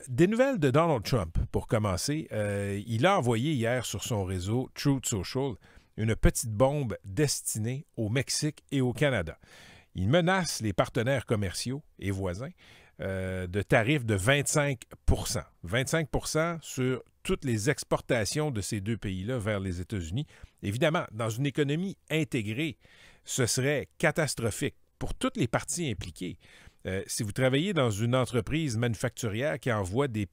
Des nouvelles de Donald Trump, pour commencer. Il a envoyé hier sur son réseau Truth Social une petite bombe destinée au Mexique et au Canada. Il menace les partenaires commerciaux et voisins de tarifs de 25 25 sur toutes les exportations de ces deux pays-là vers les États-Unis. Évidemment, dans une économie intégrée, ce serait catastrophique pour toutes les parties impliquées. Si vous travaillez dans une entreprise manufacturière qui envoie de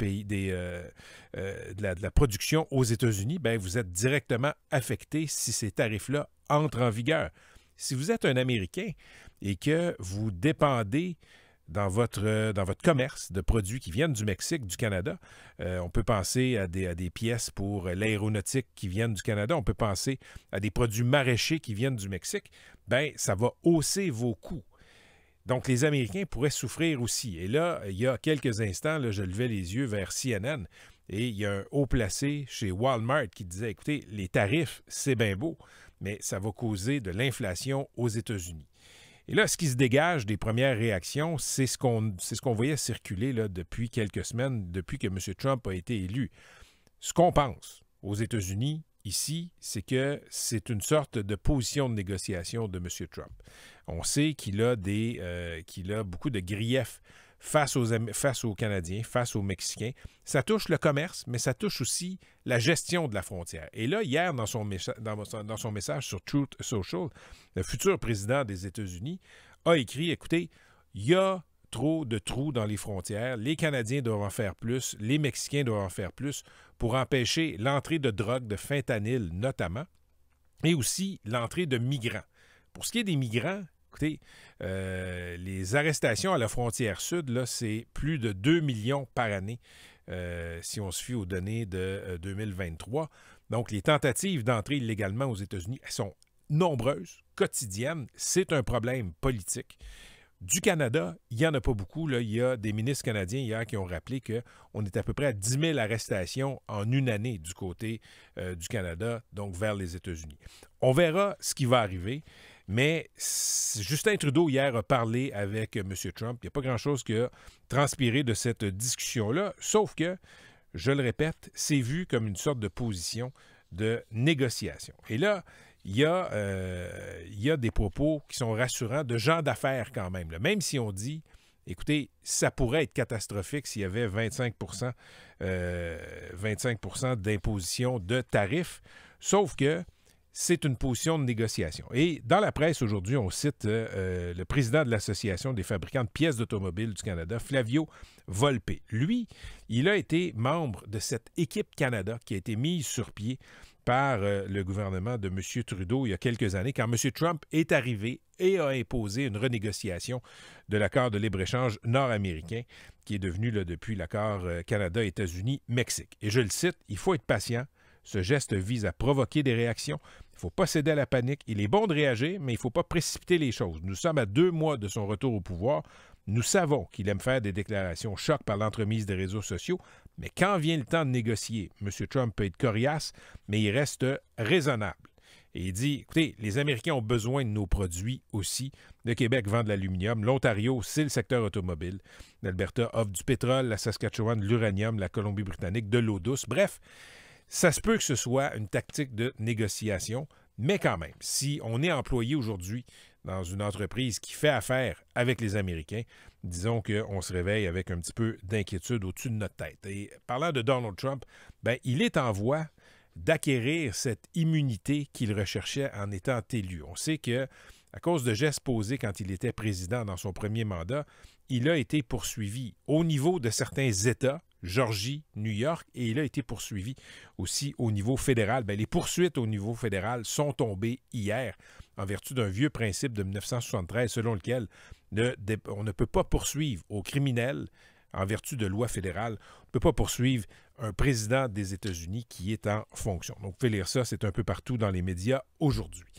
la production aux États-Unis, bien, vous êtes directement affecté si ces tarifs-là entrent en vigueur. Si vous êtes un Américain et que vous dépendez dans votre commerce de produits qui viennent du Mexique, du Canada, on peut penser à des pièces pour l'aéronautique qui viennent du Canada, on peut penser à des produits maraîchers qui viennent du Mexique, bien, ça va hausser vos coûts. Donc, les Américains pourraient souffrir aussi. Et là, il y a quelques instants, là, je levais les yeux vers CNN et il y a un haut placé chez Walmart qui disait, écoutez, les tarifs, c'est bien beau, mais ça va causer de l'inflation aux États-Unis. Et là, ce qui se dégage des premières réactions, c'est ce qu'on voyait circuler là, depuis quelques semaines, depuis que M. Trump a été élu. Ce qu'on pense aux États-Unis, ici, c'est que c'est une sorte de position de négociation de M. Trump. On sait qu'il a beaucoup de griefs face aux Canadiens, face aux Mexicains. Ça touche le commerce, mais ça touche aussi la gestion de la frontière. Et là, hier, dans son message sur Truth Social, le futur président des États-Unis a écrit, écoutez, il y a trop de trous dans les frontières, les Canadiens doivent en faire plus, les Mexicains doivent en faire plus pour empêcher l'entrée de drogue, de fentanyl notamment, et aussi l'entrée de migrants. Pour ce qui est des migrants, écoutez, les arrestations à la frontière sud, là, c'est plus de 2 millions par année, si on se fie aux données de 2023. Donc, les tentatives d'entrer illégalement aux États-Unis, elles sont nombreuses, quotidiennes. C'est un problème politique. Du Canada, il n'y en a pas beaucoup. Là. Il y a des ministres canadiens hier qui ont rappelé qu'on est à peu près à 10 000 arrestations en une année du côté du Canada, donc vers les États-Unis. On verra ce qui va arriver, mais Justin Trudeau hier a parlé avec M. Trump. Il n'y a pas grand-chose qui a transpiré de cette discussion-là, sauf que, je le répète, c'est vu comme une sorte de position de négociation. Et là, il y a des propos qui sont rassurants de gens d'affaires quand même. Là. Même si on dit, écoutez, ça pourrait être catastrophique s'il y avait 25 d'imposition de tarifs, sauf que c'est une position de négociation. Et dans la presse aujourd'hui, on cite le président de l'Association des fabricants de pièces d'automobiles du Canada, Flavio Volpe. Lui, il a été membre de cette équipe Canada qui a été mise sur pied par le gouvernement de M. Trudeau il y a quelques années, quand M. Trump est arrivé et a imposé une renégociation de l'accord de libre-échange nord-américain, qui est devenu là, depuis l'accord Canada-États-Unis-Mexique. Et je le cite, il faut être patient. Ce geste vise à provoquer des réactions. Il ne faut pas céder à la panique. Il est bon de réagir, mais il ne faut pas précipiter les choses. Nous sommes à 2 mois de son retour au pouvoir. Nous savons qu'il aime faire des déclarations choc par l'entremise des réseaux sociaux, mais quand vient le temps de négocier, M. Trump peut être coriace, mais il reste raisonnable. Et il dit, écoutez, les Américains ont besoin de nos produits aussi. Le Québec vend de l'aluminium. L'Ontario, c'est le secteur automobile. L'Alberta offre du pétrole, la Saskatchewan de l'uranium, la Colombie-Britannique de l'eau douce. Bref, ça se peut que ce soit une tactique de négociation, mais quand même, si on est employé aujourd'hui dans une entreprise qui fait affaire avec les Américains, disons qu'on se réveille avec un petit peu d'inquiétude au-dessus de notre tête. Et parlant de Donald Trump, ben, il est en voie d'acquérir cette immunité qu'il recherchait en étant élu. On sait que, à cause de gestes posés quand il était président dans son premier mandat, il a été poursuivi au niveau de certains États, Georgie, New York, et il a été poursuivi aussi au niveau fédéral. Bien, les poursuites au niveau fédéral sont tombées hier en vertu d'un vieux principe de 1973 selon lequel on ne peut pas poursuivre aux criminels en vertu de lois fédérales. On ne peut pas poursuivre un président des États-Unis qui est en fonction. Donc, vous pouvez lire ça, c'est un peu partout dans les médias aujourd'hui.